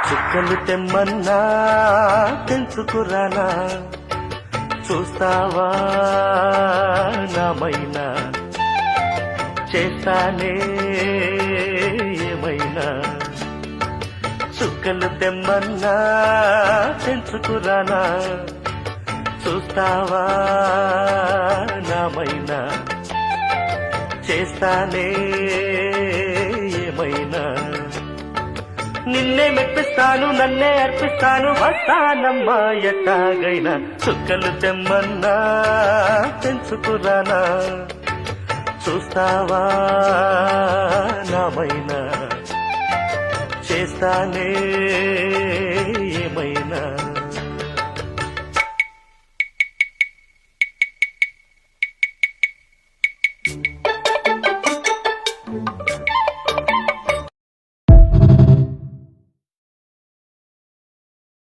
చుక్కలు తెమ్మన్నా తెంచుకురానా, చూస్తావా నామైనా, చేస్తానే ఏమైనా. చుక్కలు తెమ్మన్నా తెంచుకురానా, చూస్తావా నామైనా, చేస్తానే ఏమైనా. నిన్నే మెప్పిస్తాను, నన్నే అర్పిస్తాను, వస్తానమ్మా ఎట్టాగైనా. చుక్కలు తెమ్మన్నా తెంచుకురానా, చూస్తావా నామైనా, చేస్తానే ఏమైనా.